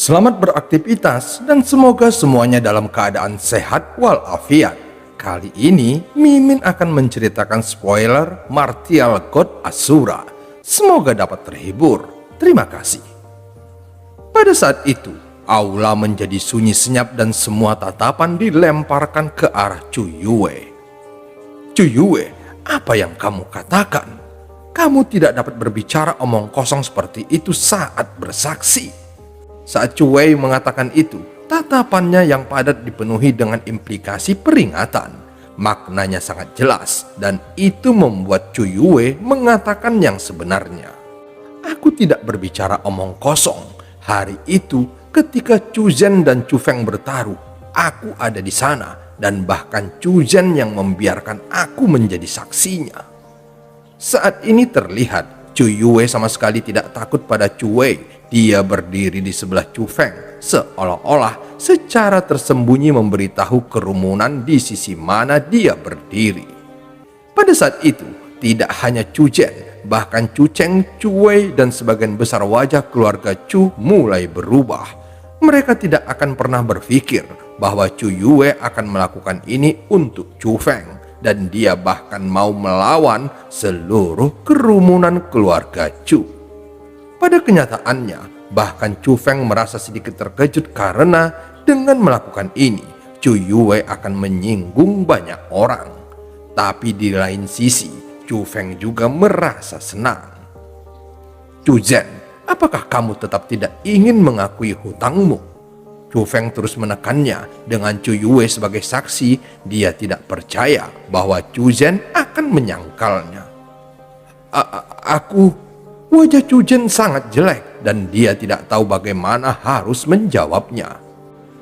Selamat beraktivitas dan semoga semuanya dalam keadaan sehat walafiat. Kali ini Mimin akan menceritakan spoiler Martial God Asura. Semoga dapat terhibur. Terima kasih. Pada saat itu, aula menjadi sunyi senyap dan semua tatapan dilemparkan ke arah Chu Yue. Chu Yue, apa yang kamu katakan? Kamu tidak dapat berbicara omong kosong seperti itu saat bersaksi. Saat Chu Wei mengatakan itu, tatapannya yang padat dipenuhi dengan implikasi peringatan. Maknanya sangat jelas dan itu membuat Chu Yue mengatakan yang sebenarnya. Aku tidak berbicara omong kosong. Hari itu ketika Chu Zhen dan Chu Feng bertaruh, aku ada di sana dan bahkan Chu Zhen yang membiarkan aku menjadi saksinya. Saat ini terlihat Chu Yue sama sekali tidak takut pada Chu Wei. Dia berdiri di sebelah Chu Feng, seolah-olah secara tersembunyi memberitahu kerumunan di sisi mana dia berdiri. Pada saat itu, tidak hanya Chu Zhen, bahkan Chu Cheng, Chu Wei, dan sebagian besar wajah keluarga Chu mulai berubah. Mereka tidak akan pernah berpikir bahwa Chu Yue akan melakukan ini untuk Chu Feng, dan dia bahkan mau melawan seluruh kerumunan keluarga Chu. Pada kenyataannya, bahkan Chu Feng merasa sedikit terkejut karena dengan melakukan ini, Chu Yue akan menyinggung banyak orang. Tapi di lain sisi, Chu Feng juga merasa senang. Chu Zhen, apakah kamu tetap tidak ingin mengakui hutangmu? Chu Feng terus menekannya dengan Chu Yue sebagai saksi. Dia tidak percaya bahwa Chu Zhen akan menyangkalnya. Wajah Chu Zhen sangat jelek dan dia tidak tahu bagaimana harus menjawabnya.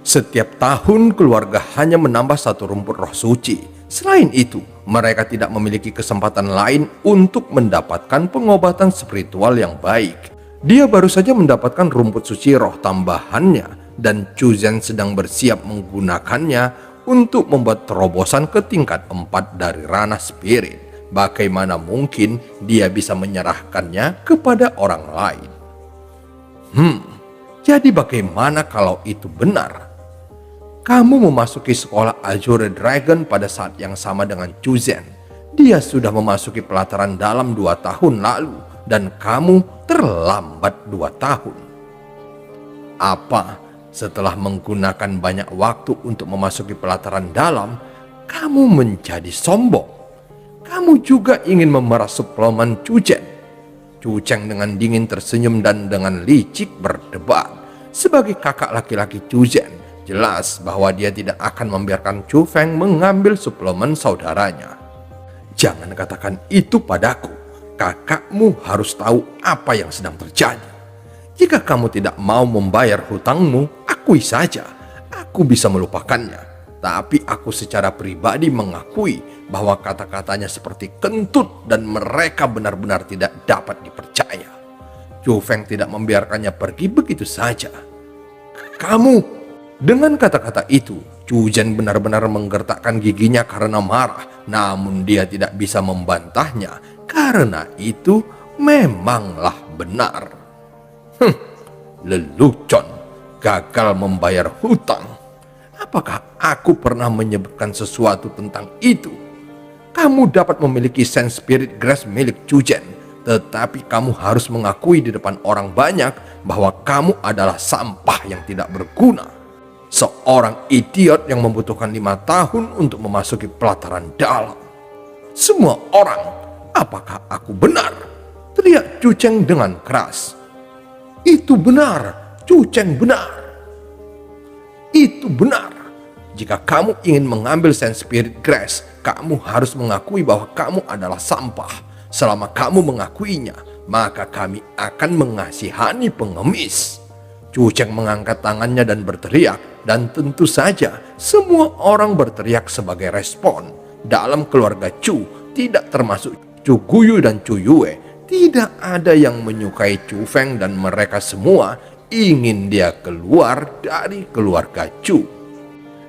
Setiap tahun keluarga hanya menambah satu rumput roh suci. Selain itu, mereka tidak memiliki kesempatan lain untuk mendapatkan pengobatan spiritual yang baik. Dia baru saja mendapatkan rumput suci roh tambahannya dan Chu Zhen sedang bersiap menggunakannya untuk membuat terobosan ke tingkat 4 dari ranah spirit. Bagaimana mungkin dia bisa menyerahkannya kepada orang lain? Jadi bagaimana kalau itu benar? Kamu memasuki sekolah Azure Dragon pada saat yang sama dengan Chu Zhen. Dia sudah memasuki pelataran dalam 2 tahun lalu dan kamu terlambat 2 tahun. Apa setelah menggunakan banyak waktu untuk memasuki pelataran dalam, kamu menjadi sombong? Kamu juga ingin memerah suplemen Chu Zhen? Chu Cheng dengan dingin tersenyum dan dengan licik berdebat. Sebagai kakak laki-laki Chu Zhen, jelas bahwa dia tidak akan membiarkan Chu Feng mengambil suplemen saudaranya. Jangan katakan itu padaku. Kakakmu harus tahu apa yang sedang terjadi. Jika kamu tidak mau membayar hutangmu, akui saja. Aku bisa melupakannya. Tapi aku secara pribadi mengakui bahwa kata-katanya seperti kentut dan mereka benar-benar tidak dapat dipercaya. Chu Feng tidak membiarkannya pergi begitu saja. Kamu, dengan kata-kata itu, Chu Zhen benar-benar menggertakkan giginya karena marah. Namun dia tidak bisa membantahnya karena itu memanglah benar. Lelucon, gagal membayar hutang. Apakah aku pernah menyebutkan sesuatu tentang itu? Kamu dapat memiliki sense spirit grace milik Chu Zhen, tetapi kamu harus mengakui di depan orang banyak bahwa kamu adalah sampah yang tidak berguna. Seorang idiot yang membutuhkan 5 tahun untuk memasuki pelataran dalam. Semua orang, apakah aku benar? Teriak Chu Cheng dengan keras. Itu benar, Chu Cheng benar. Itu benar. Jika kamu ingin mengambil sense spirit grace, kamu harus mengakui bahwa kamu adalah sampah. Selama kamu mengakuinya, maka kami akan mengasihani pengemis. Chu Cheng mengangkat tangannya dan berteriak, dan tentu saja semua orang berteriak sebagai respon. Dalam keluarga Chu, tidak termasuk Chu Guyu dan Chu Yue, tidak ada yang menyukai Chu Feng dan mereka semua ingin dia keluar dari keluarga Chu.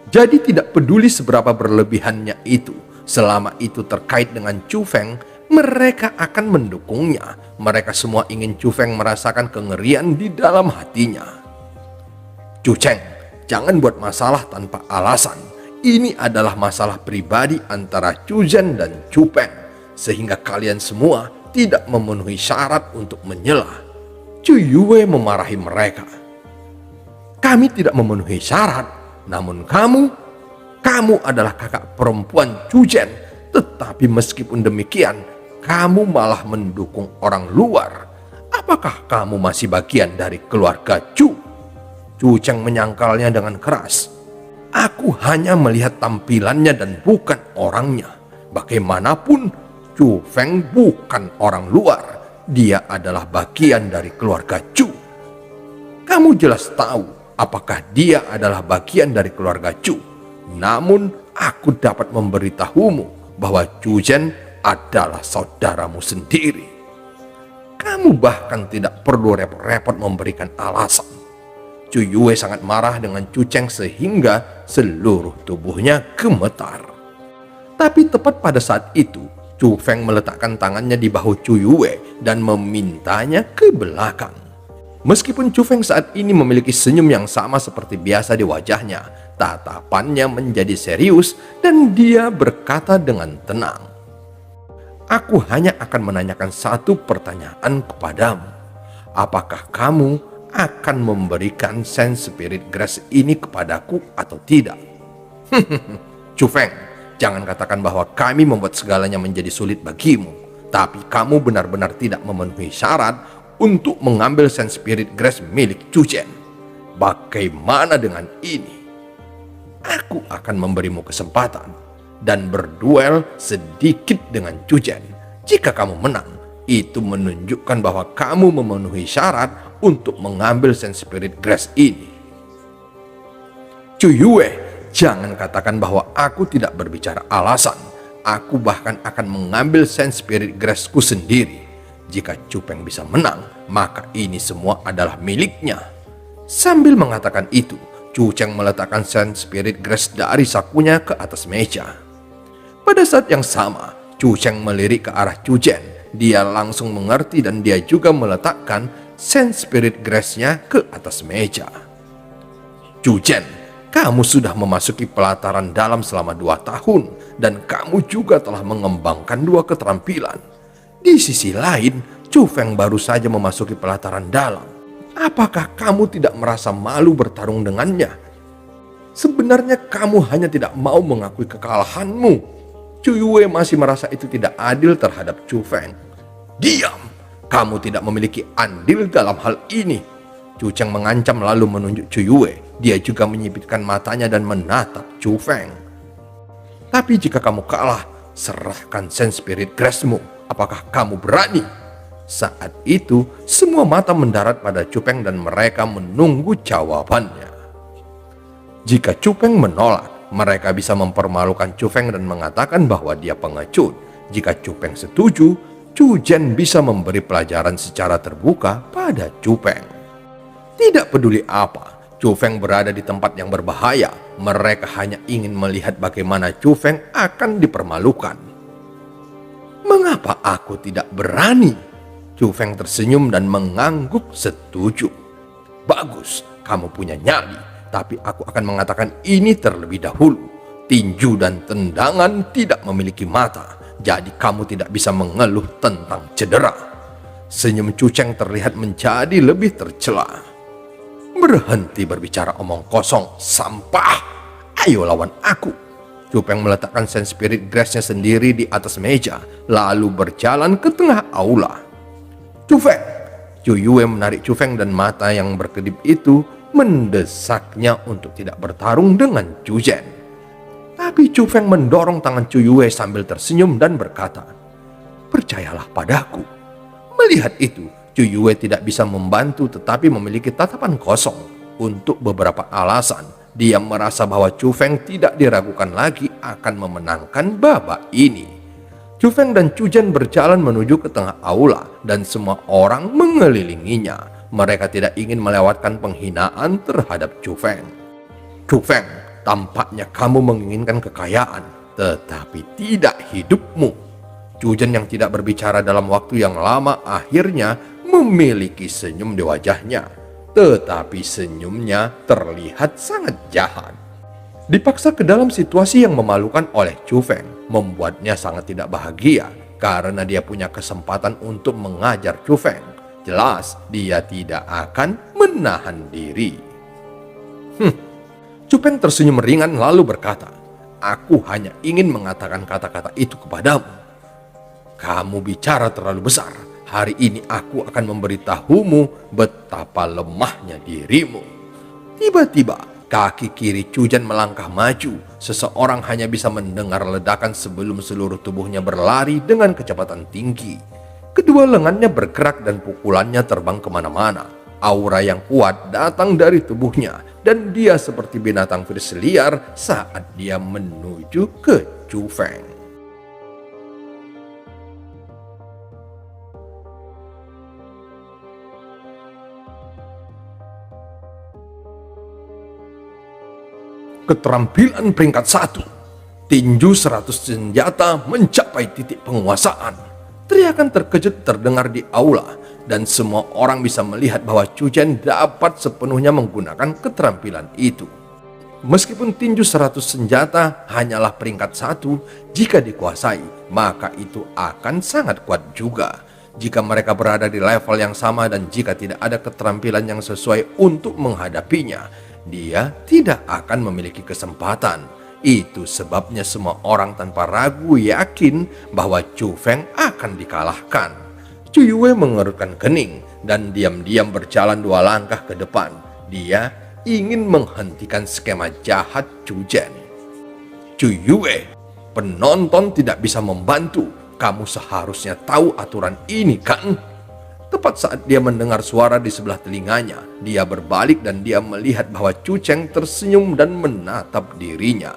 Jadi tidak peduli seberapa berlebihannya itu, selama itu terkait dengan Chu Feng, mereka akan mendukungnya. Mereka semua ingin Chu Feng merasakan kengerian di dalam hatinya. Cu Cheng, jangan buat masalah tanpa alasan. Ini adalah masalah pribadi antara Cu Zhen dan Cu Peng, sehingga kalian semua tidak memenuhi syarat untuk menyela. Cu Yue memarahi mereka. Kami tidak memenuhi syarat, namun kamu adalah kakak perempuan Cu Zhen, tetapi meskipun demikian, kamu malah mendukung orang luar. Apakah kamu masih bagian dari keluarga Cu? Cu Cheng menyangkalnya dengan keras. Aku hanya melihat tampilannya dan bukan orangnya. Bagaimanapun, Cu Feng bukan orang luar. Dia adalah bagian dari keluarga Cu. Kamu jelas tahu apakah dia adalah bagian dari keluarga Cu. Namun, aku dapat memberitahumu bahwa Cu Zhen adalah saudaramu sendiri. Kamu bahkan tidak perlu repot-repot memberikan alasan. Cu Yue sangat marah dengan Cu Cheng sehingga seluruh tubuhnya gemetar. Tapi tepat pada saat itu, Cu Feng meletakkan tangannya di bahu Cu Yue dan memintanya ke belakang. Meskipun Cu Feng saat ini memiliki senyum yang sama seperti biasa di wajahnya, tatapannya menjadi serius dan dia berkata dengan tenang. Aku hanya akan menanyakan satu pertanyaan kepadamu. Apakah kamu akan memberikan Sense Spirit Grace ini kepadaku atau tidak? Cu Feng, jangan katakan bahwa kami membuat segalanya menjadi sulit bagimu. Tapi kamu benar-benar tidak memenuhi syarat untuk mengambil Sense Spirit Grace milik Cu Zhen. Bagaimana dengan ini? Aku akan memberimu kesempatan dan berduel sedikit dengan Cu Zhen. Jika kamu menang, itu menunjukkan bahwa kamu memenuhi syarat untuk mengambil Sense Spirit Grace ini. Cu Yue, jangan katakan bahwa aku tidak berbicara alasan. Aku bahkan akan mengambil Sense Spirit Grace-ku sendiri. Jika Cu Peng bisa menang, maka ini semua adalah miliknya. Sambil mengatakan itu, Cu Cheng meletakkan Sense Spirit Grace dari sakunya ke atas meja. Pada saat yang sama, Cu Cheng melirik ke arah Cu Zhen. Dia langsung mengerti dan dia juga meletakkan Sense Spirit Grace-nya ke atas meja. Cu Zhen, kamu sudah memasuki pelataran dalam selama 2 tahun dan kamu juga telah mengembangkan 2 keterampilan. Di sisi lain, Cu Feng baru saja memasuki pelataran dalam. Apakah kamu tidak merasa malu bertarung dengannya? Sebenarnya kamu hanya tidak mau mengakui kekalahanmu. Cu Yue masih merasa itu tidak adil terhadap Cu Feng. Diam! Kamu tidak memiliki andil dalam hal ini. Cu Cheng mengancam lalu menunjuk Cu Yue. Dia juga menyipitkan matanya dan menatap Cu Feng. Tapi jika kamu kalah, serahkan Sense Spirit Grace-mu. Apakah kamu berani? Saat itu, semua mata mendarat pada Cu Peng dan mereka menunggu jawabannya. Jika Cu Peng menolak, mereka bisa mempermalukan Cu Feng dan mengatakan bahwa dia pengecut. Jika Cu Peng setuju, Cu Zhen bisa memberi pelajaran secara terbuka pada Cu Peng. Tidak peduli apa, Cu Feng berada di tempat yang berbahaya. Mereka hanya ingin melihat bagaimana Cu Feng akan dipermalukan. Mengapa aku tidak berani? Cu Feng tersenyum dan mengangguk setuju. Bagus, kamu punya nyali, tapi aku akan mengatakan ini terlebih dahulu. Tinju dan tendangan tidak memiliki mata, jadi kamu tidak bisa mengeluh tentang cedera. Senyum Cu Cheng terlihat menjadi lebih tercela. Berhenti berbicara omong kosong, sampah. Ayo lawan aku. Cu Peng meletakkan Sense Spirit Grace-nya sendiri di atas meja, lalu berjalan ke tengah aula. Cu Feng. Cu Yue menarik Cu Feng dan mata yang berkedip itu mendesaknya untuk tidak bertarung dengan Cu Zhen. Tapi Cu Feng mendorong tangan Cu Yue sambil tersenyum dan berkata, "Percayalah padaku." Melihat itu, Cu Yue tidak bisa membantu tetapi memiliki tatapan kosong. Untuk beberapa alasan, dia merasa bahwa Cu Feng tidak diragukan lagi akan memenangkan babak ini. Cu Feng dan Cu Zhen berjalan menuju ke tengah aula dan semua orang mengelilinginya. Mereka tidak ingin melewatkan penghinaan terhadap Cu Feng. Cu Feng, tampaknya kamu menginginkan kekayaan, tetapi tidak hidupmu. Cu Zhen yang tidak berbicara dalam waktu yang lama akhirnya memiliki senyum di wajahnya. tetapi senyumnya terlihat sangat jahat. Dipaksa ke dalam situasi yang memalukan oleh Chu Feng membuatnya sangat tidak bahagia karena dia punya kesempatan untuk mengajar Chu Feng. Jelas dia tidak akan menahan diri. Chu Feng tersenyum ringan lalu berkata, "Aku hanya ingin mengatakan kata-kata itu kepadamu. Kamu bicara terlalu besar. Hari ini aku akan memberitahumu betapa lemahnya dirimu." Tiba-tiba kaki kiri Chujan melangkah maju. Seseorang hanya bisa mendengar ledakan sebelum seluruh tubuhnya berlari dengan kecepatan tinggi. Kedua lengannya bergerak dan pukulannya terbang kemana-mana. Aura yang kuat datang dari tubuhnya dan dia seperti binatang fierce liar saat dia menuju ke Chu Feng. Keterampilan peringkat 1. Tinju 100 senjata mencapai titik penguasaan. Teriakan terkejut terdengar di aula dan semua orang bisa melihat bahwa Chu Chen dapat sepenuhnya menggunakan keterampilan itu. Meskipun tinju 100 senjata hanyalah peringkat 1, jika dikuasai, maka itu akan sangat kuat juga. Jika mereka berada di level yang sama dan jika tidak ada keterampilan yang sesuai untuk menghadapinya, dia tidak akan memiliki kesempatan. Itu sebabnya semua orang tanpa ragu yakin bahwa Chu Feng akan dikalahkan. Chu Yue mengerutkan kening dan diam-diam berjalan 2 langkah ke depan. Dia ingin menghentikan skema jahat Chu Chen. "Chu Yue, penonton tidak bisa membantu. Kamu seharusnya tahu aturan ini kan?" Tepat saat dia mendengar suara di sebelah telinganya, dia berbalik dan dia melihat bahwa Chu Chen tersenyum dan menatap dirinya.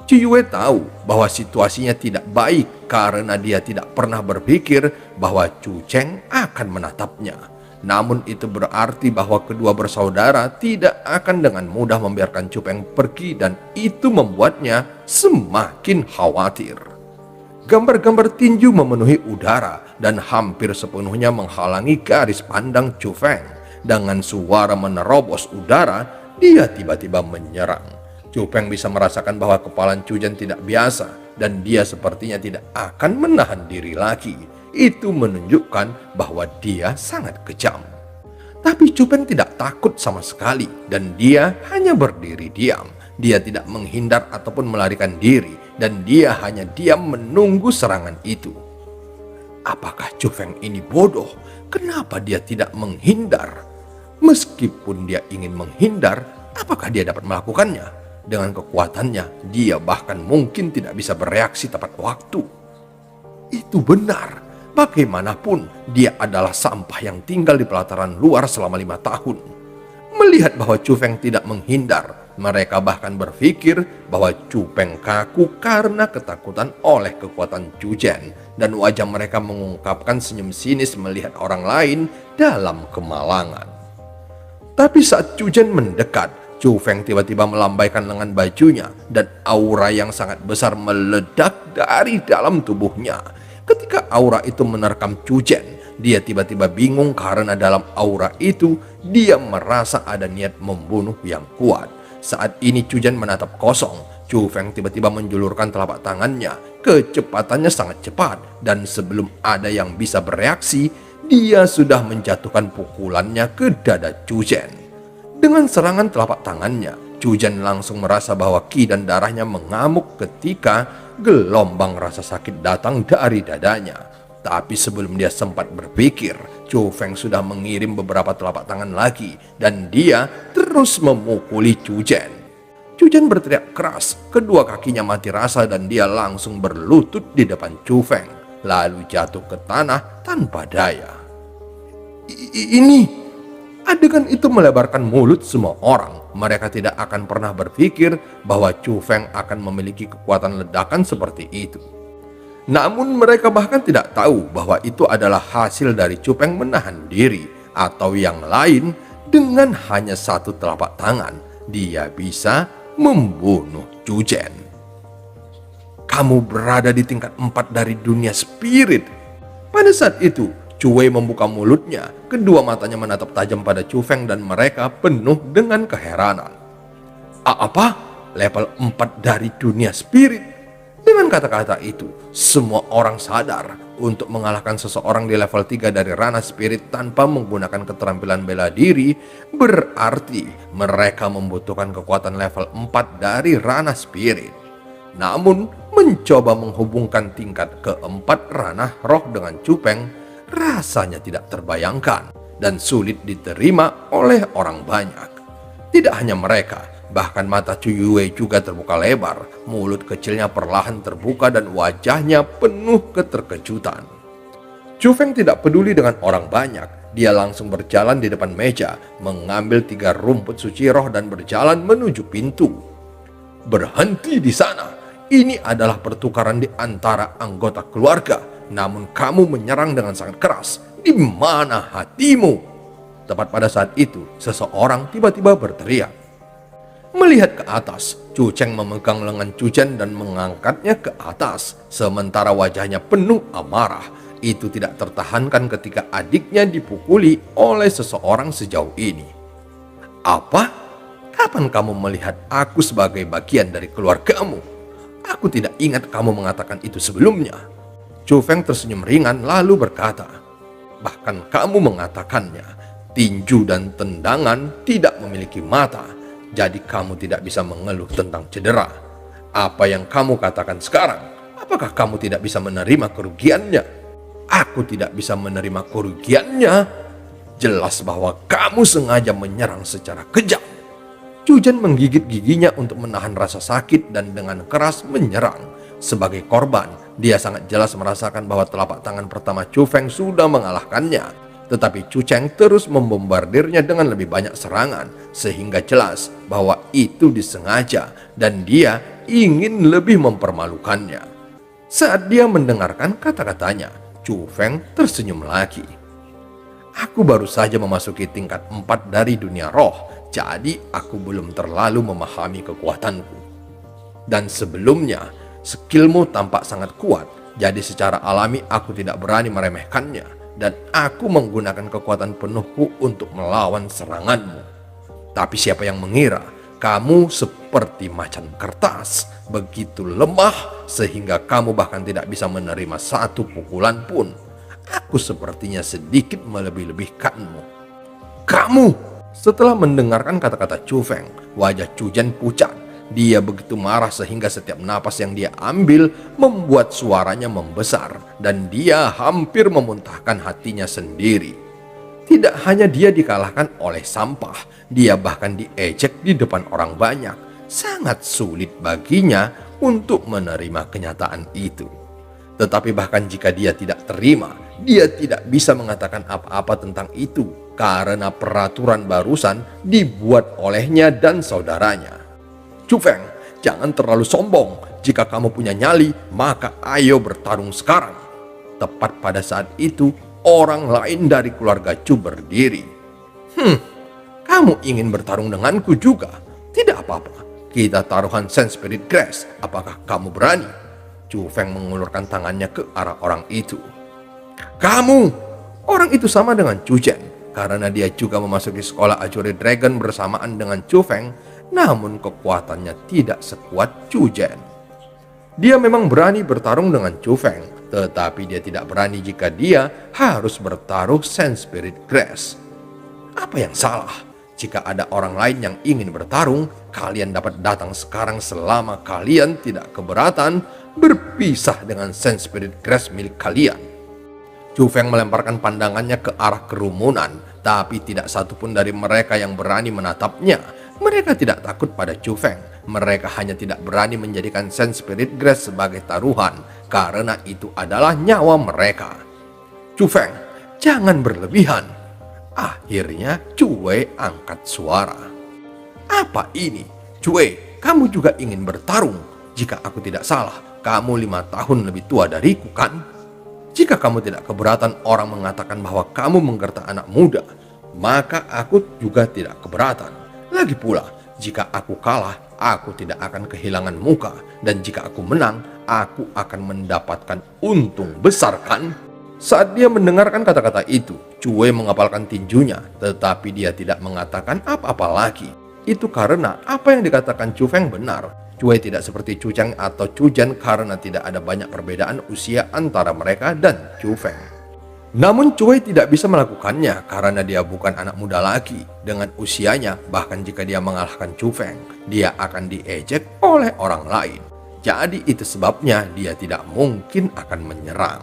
Chu Yue tahu bahwa situasinya tidak baik karena dia tidak pernah berpikir bahwa Chu Chen akan menatapnya. Namun itu berarti bahwa kedua bersaudara tidak akan dengan mudah membiarkan Chu Feng pergi dan itu membuatnya semakin khawatir. Gambar-gambar tinju memenuhi udara dan hampir sepenuhnya menghalangi garis pandang Chu Feng. Dengan suara menerobos udara, dia tiba-tiba menyerang. Chu Feng bisa merasakan bahwa kepalan Chu Chen tidak biasa dan dia sepertinya tidak akan menahan diri lagi. Itu menunjukkan bahwa dia sangat kejam. Tapi Chu Feng tidak takut sama sekali dan dia hanya berdiri diam. Dia tidak menghindar ataupun melarikan diri dan dia hanya diam menunggu serangan itu. Apakah Chu Feng ini bodoh? Kenapa dia tidak menghindar? Meskipun dia ingin menghindar, apakah dia dapat melakukannya? Dengan kekuatannya, dia bahkan mungkin tidak bisa bereaksi tepat waktu. Itu benar. Bagaimanapun, dia adalah sampah yang tinggal di pelataran luar selama 5 tahun. Melihat bahwa Chu Feng tidak menghindar, mereka bahkan berpikir bahwa Chu Feng kaku karena ketakutan oleh kekuatan Chu Chen. Dan wajah mereka mengungkapkan senyum sinis melihat orang lain dalam kemalangan. Tapi saat Chu Chen mendekat, Chu Feng tiba-tiba melambaikan lengan bajunya dan aura yang sangat besar meledak dari dalam tubuhnya. Ketika aura itu menerkam Chu Chen, dia tiba-tiba bingung karena dalam aura itu dia merasa ada niat membunuh yang kuat. Saat ini Chu Chen menatap kosong. Chu Feng tiba-tiba menjulurkan telapak tangannya. Kecepatannya sangat cepat dan sebelum ada yang bisa bereaksi, dia sudah menjatuhkan pukulannya ke dada Chu Chen. Dengan serangan telapak tangannya, Chu Chen langsung merasa bahwa ki dan darahnya mengamuk ketika gelombang rasa sakit datang dari dadanya. Tapi sebelum dia sempat berpikir, Chu Feng sudah mengirim beberapa telapak tangan lagi dan dia terus memukuli Chu Chen. Chu Chen berteriak keras, kedua kakinya mati rasa dan dia langsung berlutut di depan Chu Feng, lalu jatuh ke tanah tanpa daya. Ini adegan itu melebarkan mulut semua orang. Mereka tidak akan pernah berpikir bahwa Chu Feng akan memiliki kekuatan ledakan seperti itu. Namun mereka bahkan tidak tahu bahwa itu adalah hasil dari Chu Feng menahan diri atau yang lain. Dengan hanya satu telapak tangan, dia bisa membunuh Chu Chen. Kamu berada di tingkat 4 dari dunia spirit. Pada saat itu, Cue membuka mulutnya, kedua matanya menatap tajam pada Chu Feng dan mereka penuh dengan keheranan. Apa? Level 4 dari dunia spirit? Dengan kata-kata itu, semua orang sadar untuk mengalahkan seseorang di level 3 dari ranah spirit tanpa menggunakan keterampilan bela diri, berarti mereka membutuhkan kekuatan level 4 dari ranah spirit. Namun, mencoba menghubungkan tingkat keempat ranah roh dengan Chu Feng rasanya tidak terbayangkan dan sulit diterima oleh orang banyak. Tidak hanya mereka, bahkan mata Chu Yue juga terbuka lebar, mulut kecilnya perlahan terbuka dan wajahnya penuh keterkejutan. Chu Feng tidak peduli dengan orang banyak, dia langsung berjalan di depan meja, mengambil 3 rumput suci roh dan berjalan menuju pintu. Berhenti di sana, ini adalah pertukaran di antara anggota keluarga. Namun kamu menyerang dengan sangat keras. Di mana hatimu? Tepat pada saat itu, seseorang tiba-tiba berteriak. Melihat ke atas, Chu Cheng memegang lengan Chu Chen dan mengangkatnya ke atas, sementara wajahnya penuh amarah. Itu tidak tertahankan ketika adiknya dipukuli oleh seseorang sejauh ini. Apa? Kapan kamu melihat aku sebagai bagian dari keluargamu? Aku tidak ingat kamu mengatakan itu sebelumnya. Chu Feng tersenyum ringan lalu berkata, bahkan kamu mengatakannya, tinju dan tendangan tidak memiliki mata, jadi kamu tidak bisa mengeluh tentang cedera. Apa yang kamu katakan sekarang? Apakah kamu tidak bisa menerima kerugiannya? Aku tidak bisa menerima kerugiannya. Jelas bahwa kamu sengaja menyerang secara kejam. Chu Chen menggigit giginya untuk menahan rasa sakit dan dengan keras menyerang. Sebagai korban, dia sangat jelas merasakan bahwa telapak tangan pertama Chu Feng sudah mengalahkannya. Tetapi Chu Cheng terus membombardirnya dengan lebih banyak serangan, sehingga jelas bahwa itu disengaja dan dia ingin lebih mempermalukannya. Saat dia mendengarkan kata-katanya, Chu Feng tersenyum lagi. Aku baru saja memasuki tingkat 4 dari dunia roh, jadi aku belum terlalu memahami kekuatanku. Dan sebelumnya, skillmu tampak sangat kuat, jadi secara alami aku tidak berani meremehkannya, dan aku menggunakan kekuatan penuhku untuk melawan seranganmu. Tapi siapa yang mengira kamu seperti macan kertas, begitu lemah sehingga kamu bahkan tidak bisa menerima satu pukulan pun. Aku sepertinya sedikit melebih-lebihkanmu. Kamu! Setelah mendengarkan kata-kata Chu Feng, wajah Chu Chen pucat. Dia begitu marah sehingga setiap napas yang dia ambil membuat suaranya membesar dan dia hampir memuntahkan hatinya sendiri. Tidak hanya dia dikalahkan oleh sampah, dia bahkan diejek di depan orang banyak. Sangat sulit baginya untuk menerima kenyataan itu. Tetapi bahkan jika dia tidak terima, dia tidak bisa mengatakan apa-apa tentang itu karena peraturan barusan dibuat olehnya dan saudaranya. Chu Feng, jangan terlalu sombong. Jika kamu punya nyali, maka ayo bertarung sekarang. Tepat pada saat itu, orang lain dari keluarga Chu berdiri. Kamu ingin bertarung denganku juga? Tidak apa-apa. Kita taruhan Sense Spirit Grace. Apakah kamu berani? Chu Feng mengulurkan tangannya ke arah orang itu. Kamu! Orang itu sama dengan Chu Chen. Karena dia juga memasuki sekolah Azure Dragon bersamaan dengan Chu Feng, namun kekuatannya tidak sekuat Chu Chen. Dia memang berani bertarung dengan Chu Feng, tetapi dia tidak berani jika dia harus bertaruh Sense Spirit Grace. Apa yang salah? Jika ada orang lain yang ingin bertarung, kalian dapat datang sekarang selama kalian tidak keberatan berpisah dengan Sense Spirit Grace milik kalian. Chu Feng melemparkan pandangannya ke arah kerumunan, tapi tidak satupun dari mereka yang berani menatapnya. Mereka tidak takut pada Chu Feng. Mereka hanya tidak berani menjadikan Sense Spirit Grace sebagai taruhan, karena itu adalah nyawa mereka. Chu Feng, jangan berlebihan. Akhirnya Cue angkat suara. Apa ini? Cue, kamu juga ingin bertarung? Jika aku tidak salah, kamu 5 tahun lebih tua dariku kan? Jika kamu tidak keberatan orang mengatakan bahwa kamu menggertak anak muda, maka aku juga tidak keberatan. Lagi pula, jika aku kalah, aku tidak akan kehilangan muka. Dan jika aku menang, aku akan mendapatkan untung besar kan? Saat dia mendengarkan kata-kata itu, Cue mengepalkan tinjunya, tetapi dia tidak mengatakan apa-apa lagi. Itu karena apa yang dikatakan Chu Feng benar. Cue tidak seperti Chu Cheng atau Chu Jen karena tidak ada banyak perbedaan usia antara mereka dan Chu Feng. Namun Cue tidak bisa melakukannya karena dia bukan anak muda lagi. Dengan usianya, bahkan jika dia mengalahkan Chu Feng, dia akan diejek oleh orang lain. Jadi itu sebabnya dia tidak mungkin akan menyerang.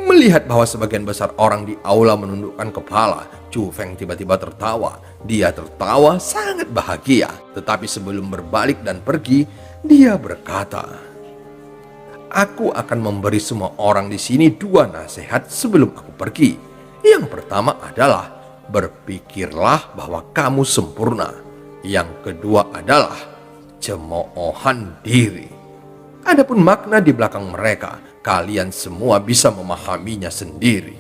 Melihat bahwa sebagian besar orang di aula menundukkan kepala, Chu Feng tiba-tiba tertawa. Dia tertawa sangat bahagia, tetapi sebelum berbalik dan pergi, dia berkata, "Aku akan memberi semua orang di sini 2 nasihat sebelum aku pergi. Yang pertama adalah, berpikirlah bahwa kamu sempurna. Yang kedua adalah, cemoohan diri." Adapun makna di belakang mereka, kalian semua bisa memahaminya sendiri.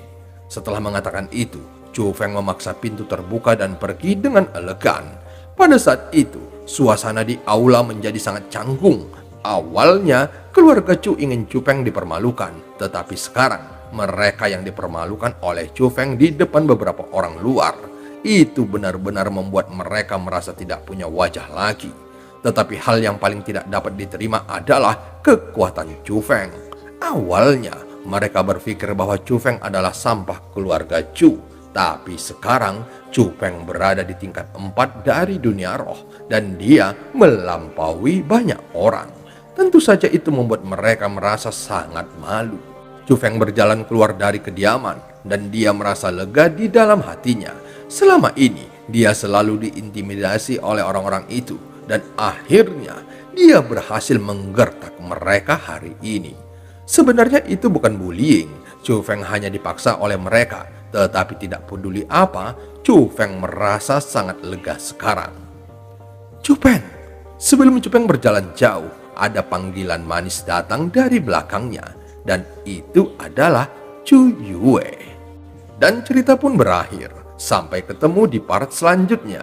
Setelah mengatakan itu, Chu Feng memaksa pintu terbuka dan pergi dengan elegan. Pada saat itu, suasana di aula menjadi sangat canggung. Awalnya, keluarga Chu ingin Chu Feng dipermalukan, tetapi sekarang mereka yang dipermalukan oleh Chu Feng di depan beberapa orang luar. Itu benar-benar membuat mereka merasa tidak punya wajah lagi. Tetapi hal yang paling tidak dapat diterima adalah kekuatan Chu Feng. Awalnya, mereka berpikir bahwa Chu Feng adalah sampah keluarga Chu. Tapi sekarang, Chu Feng berada di tingkat 4 dari dunia roh. Dan dia melampaui banyak orang. Tentu saja itu membuat mereka merasa sangat malu. Chu Feng berjalan keluar dari kediaman. Dan dia merasa lega di dalam hatinya. Selama ini, dia selalu diintimidasi oleh orang-orang itu. Dan akhirnya, dia berhasil menggertak mereka hari ini. Sebenarnya itu bukan bullying. Chu Feng hanya dipaksa oleh mereka. Tetapi tidak peduli apa, Chu Feng merasa sangat lega sekarang. Chu Feng. Sebelum Chu Feng berjalan jauh, ada panggilan manis datang dari belakangnya. Dan itu adalah Chu Yue. Dan cerita pun berakhir. Sampai ketemu di part selanjutnya.